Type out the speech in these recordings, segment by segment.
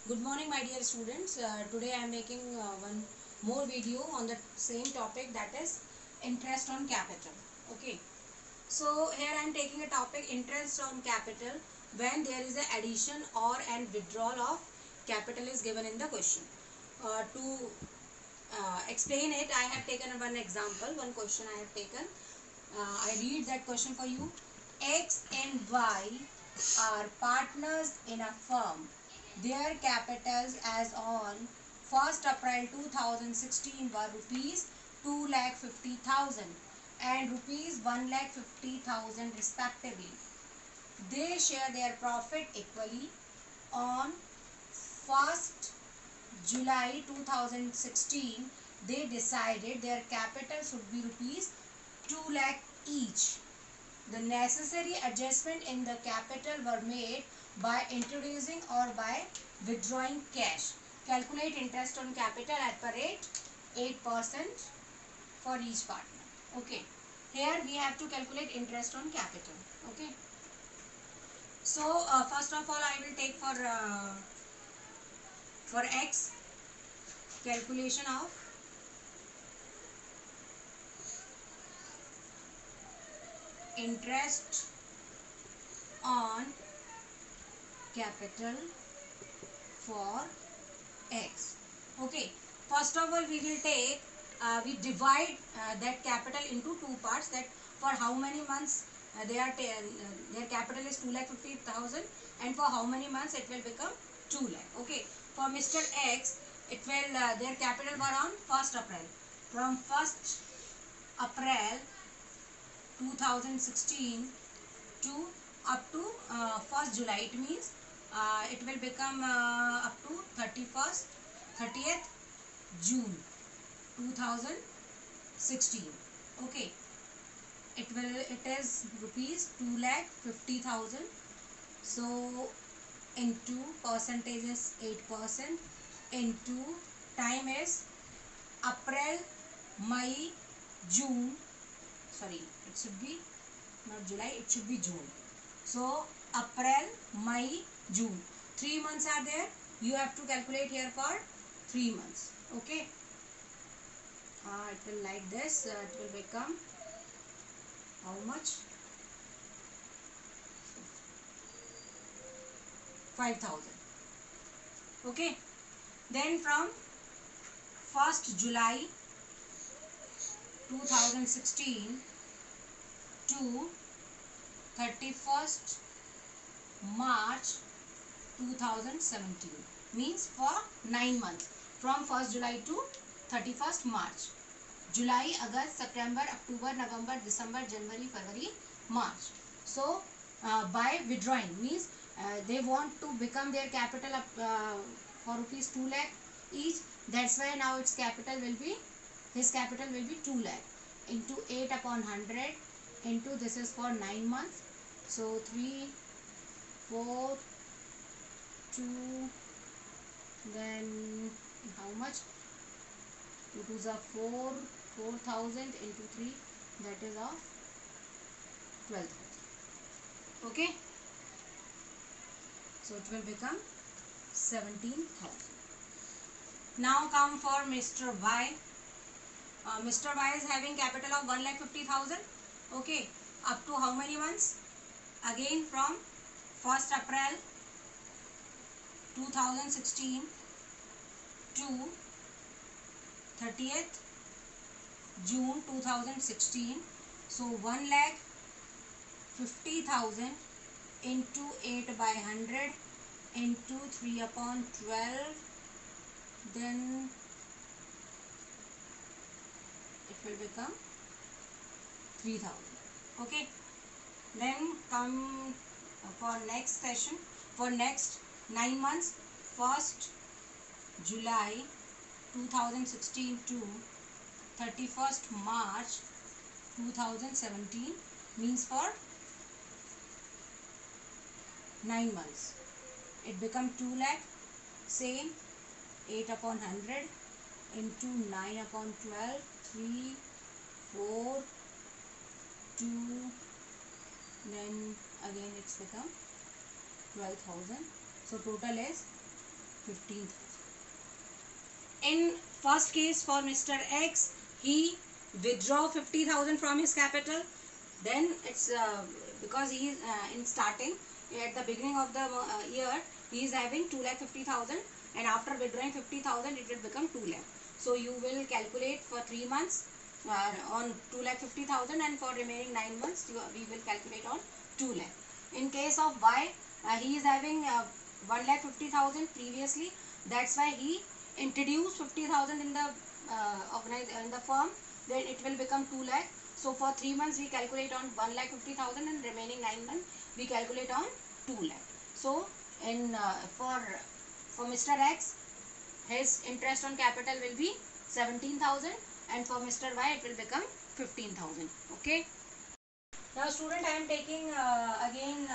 Good morning, my dear students. Today I am making one more video on the same topic, that is interest on capital. Okay. So here I am taking a topic, interest on capital, when there is an addition or an withdrawal of capital is given in the question. To explain it, I have taken one example, one question I have taken. I read that question for you. X and Y are partners in a firm. Their capitals as on 1st April 2016 were rupees 2,50,000 and rupees 1,50,000 respectively. They share their profit equally. On 1st July 2016, they decided their capital should be rupees 2 lakh each. The necessary adjustment in the capital were made by introducing or by withdrawing cash. Calculate interest on capital at per rate 8% for each partner. Okay. Here we have to calculate interest on capital. Okay. So first of all, I will take for X, calculation of interest on capital for X. Okay. First of all, we will take, we divide that capital into two parts. That for how many months their capital is 2,50,000 and for how many months it will become 2 lakh. Okay. For Mr. X, it will their capital were on 1st April. From 1st April 2016 to up to 1st July. It means it will become up to 30th June 2016. Okay. It is rupees 2,50,000. So into percentage is 8%, into time is April, May, June. Sorry, it should be not July, it should be June. So April, May, June, 3 months are there. You have to calculate here for 3 months. Okay. It will like this. It will become how much? 5,000. Okay. Then from 1st July 2016 to 31st March 2017, means for 9 months, from 1st July to 31st March. July, August, September, October, November, December, January, February, March. So by withdrawing means they want to become their capital up for rupees 2 lakh each. That's why now its capital will be, his capital will be 2 lakh into 8 upon 100 into, this is for 9 months. So 3, 4, 2, then how much? 2 2s are 4, 4,000 into 3, that is of 12,000. Okay. So it will become 17,000. Now come for Mr. Y. Mr. Y is having capital of 1,50,000. Okay. Up to how many months? Again from 1st April 2016 to 30th June 2016. So 1,50,000 into 8 by 100 into 3 upon 12, then it will become 3,000. Okay. Then come for next session, for next 9 months, 1st July 2016 to 31st March 2017, means for 9 months. It become 2 lakh. Same, 8 upon 100 into 9 upon 12, 3, 4, 2, then again it's become 12,000. So total is 15,000. In first case for Mr. X, he withdraw 50,000 from his capital. Then it's because he is in starting at the beginning of the year, he is having 2,50,000, and after withdrawing 50,000 it will become 2 lakh. So you will calculate for 3 months on 2,50,000, and for remaining 9 months we will calculate on 2 lakh. In case of Y, he is having 1,50,000 previously. That's why he introduced 50,000 in the in the firm. Then it will become 2 lakh. So for 3 months we calculate on 1,50,000, and remaining 9 months we calculate on 2 lakh. So in for Mr. X, his interest on capital will be 17,000, and for Mr. Y it will become 15,000. Okay. Now student, I am taking again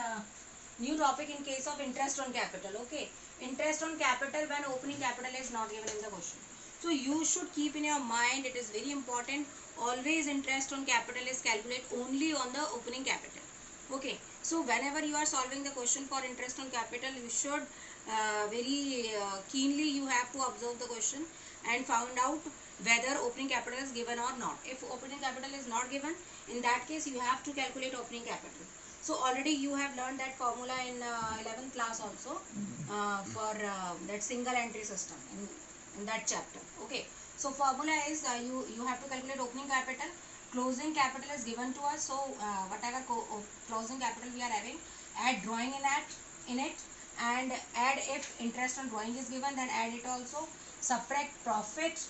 new topic in case of interest on capital. Okay. Interest on capital when opening capital is not given in the question. So you should keep in your mind, it is very important, always interest on capital is calculated only on the opening capital. Okay. So whenever you are solving the question for interest on capital, you should very keenly you have to observe the question and found out whether opening capital is given or not. If opening capital is not given, in that case you have to calculate opening capital. So already you have learned that formula in 11th class also for that single entry system in that chapter. Okay. So formula is you have to calculate opening capital. Closing capital is given to us. So whatever closing capital we are having, add drawing in it, and add if interest on drawing is given, then add it also. Subtract profit.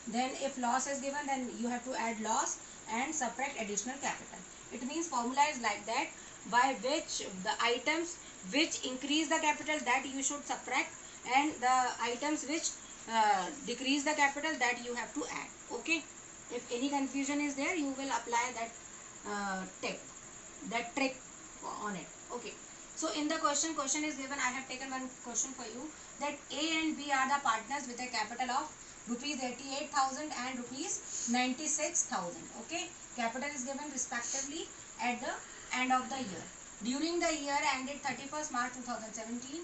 Then if loss is given, then you have to add loss and subtract additional capital. It means formula is like that, by which the items which increase the capital, that you should subtract, and the items which decrease the capital, that you have to add. Okay. If any confusion is there, you will apply that trick on it. Okay. So in the question is given, I have taken one question for you, that A and B are the partners with a capital of rupees 88,000 and rupees 96,000. Okay. Capital is given respectively at the end of the year. During the year ended 31st March 2017,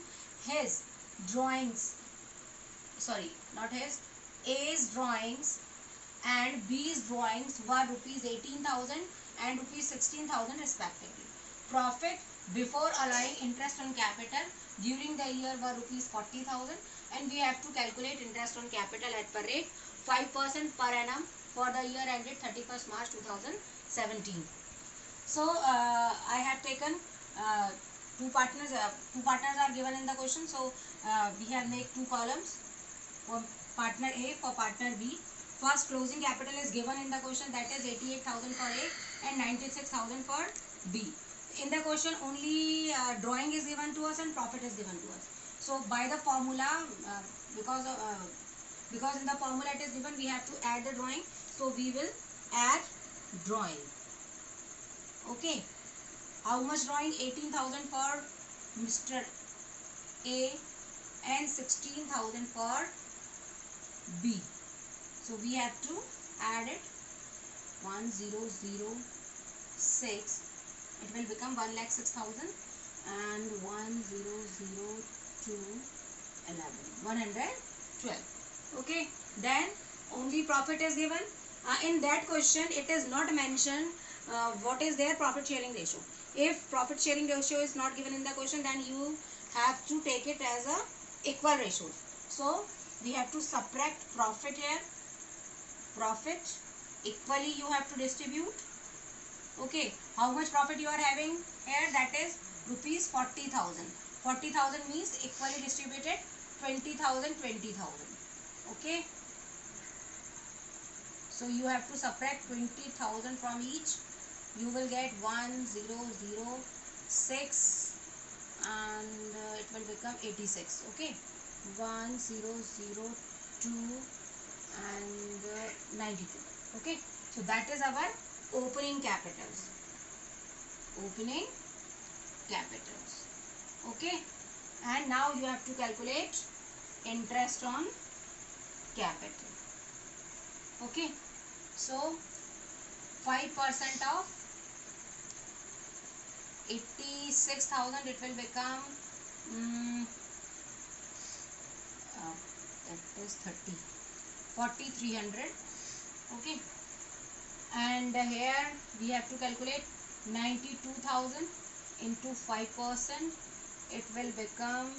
his drawings, sorry, not his, A's drawings and B's drawings were rupees 18,000 and rupees 16,000 respectively. Profit before allowing interest on capital during the year were rupees 40,000, and we have to calculate interest on capital at per rate 5% per annum for the year ended 31st March 2017. So I have taken two partners. Two partners are given in the question. So we have made two columns for partner A, for partner B. First closing capital is given in the question, that is 88,000 for A and 96,000 for B. In the question only drawing is given to us and profit is given to us. So by the formula, because in the formula it is given, we have to add the drawing. So we will add drawing. Okay. How much drawing? 18,000 for Mr. A and 16,000 for B. So we have to add it. 1006. It will become 1,06,000 and 1002 112. Okay. Then only profit is given. In that question it is not mentioned what is their profit sharing ratio. If profit sharing ratio is not given in the question, then you have to take it as a equal ratio. So we have to subtract profit here. Profit equally you have to distribute. Okay. How much profit you are having here? That is rupees 40,000. 40,000 means equally distributed 20,000, 20,000. Okay. So you have to subtract 20,000 from each. You will get 1006 and it will become 86. Okay. 1002 and 92. Okay. So that is our opening capitals. Opening capitals. Okay. And now you have to calculate interest on capital. Okay. So 5% of 86,000, it will become that is 4300. Okay, and here we have to calculate 92,000 into 5%. It will become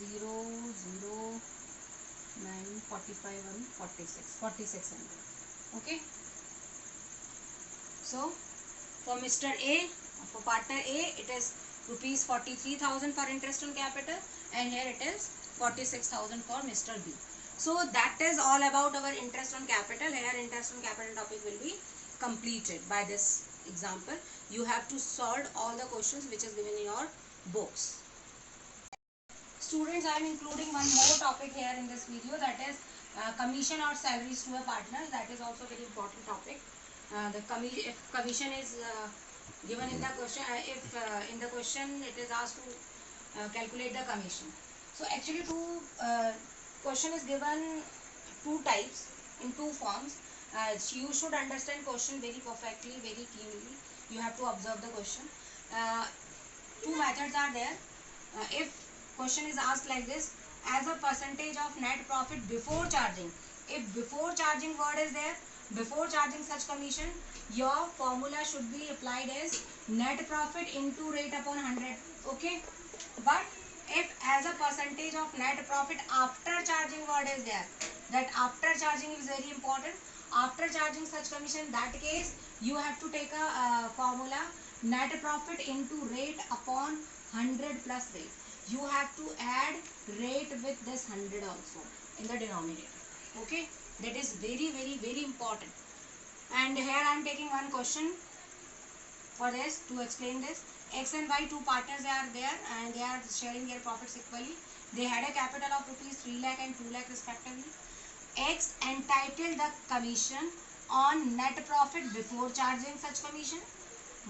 00945 and 4600. Okay, so for Mr. A, for partner A, it is rupees 43,000 for interest on capital, and here it is 46,000 for Mr. B. So that is all about our interest on capital. Here interest on capital topic will be completed by this example. You have to solve all the questions which is given in your books. Students, I am including one more topic here in this video, that is commission or salaries to a partner. That is also very important topic. If commission is given in the question, if in the question it is asked to calculate the commission. So actually question is given two types in two forms. You should understand question very perfectly, very keenly. You have to observe the question. Two methods are there. If question is asked like this, as a percentage of net profit before charging. If before charging word is there, before charging such commission, your formula should be applied as net profit into rate upon 100. Okay, but if as a percentage of net profit after charging word is there, that after charging is very important. After charging such commission, that case you have to take a formula net profit into rate upon 100 plus rate. You have to add rate with this 100 also in the denominator. Okay, that is very important. And here I am taking one question for this to explain this. X and Y, two partners are there and they are sharing their profits equally. They had a capital of rupees 3 lakh and 2 lakh respectively. X entitled the commission on net profit before charging such commission.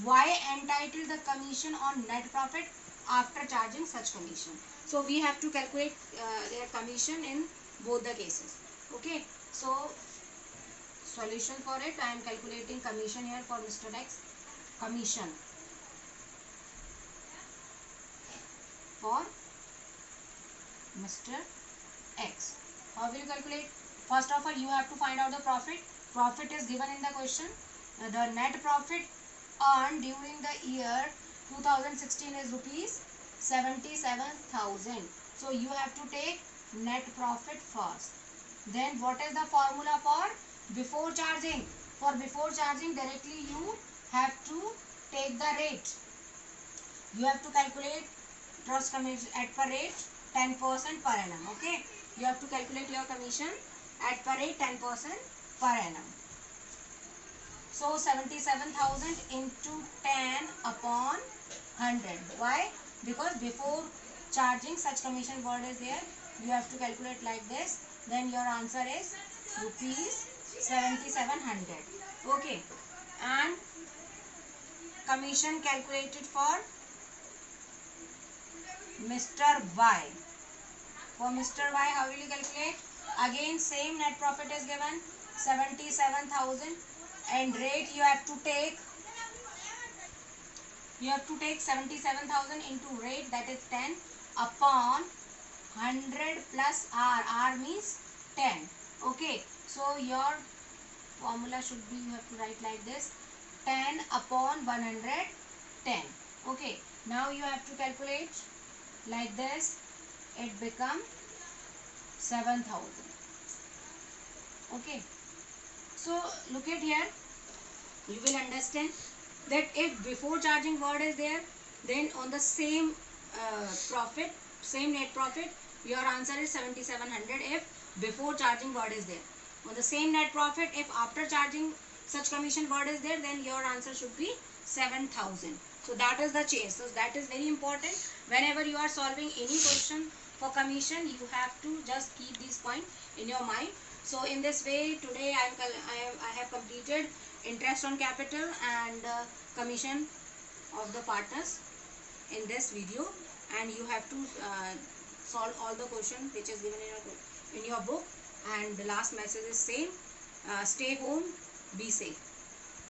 Y entitled the commission on net profit after charging such commission. So we have to calculate their commission in both the cases. Okay, so solution for it, I am calculating commission here for Mr. X. Commission for Mr. X. How will you calculate? First of all, you have to find out the profit. Profit is given in the question. The net profit earned during the year 2016 is rupees 77,000. So you have to take net profit first. Then what is the formula for before charging? For before charging, directly you have to take the rate. You have to calculate trust commission at per rate 10% per annum. Okay, you have to calculate your commission at per rate 10% per annum. So 77,000 into 10 upon 100. Why? Because before charging such commission word is there, you have to calculate like this. Then your answer is rupees 7,700. Okay, and commission calculated for Mr. Y. For Mr. Y, how will you calculate? Again, same net profit is given 77,000 and rate you have to take. You have to take 77,000 into rate, that is 10 upon 100 plus R. R means 10. Okay, so your formula should be, you have to write like this, 10 upon 110. Okay, now you have to calculate like this. It become 7,000. Okay, so look at here, you will understand that if before charging word is there, then on the same profit, same net profit, your answer is 7,700 if before charging word is there. On the same net profit, if after charging such commission word is there, then your answer should be 7,000. So that is the change. So that is very important. Whenever you are solving any question for commission, you have to just keep this point in your mind. So in this way, today I have completed interest on capital and commission of the partners in this video, and you have to solve all the questions which is given in your book. And the last message is same, stay home, be safe.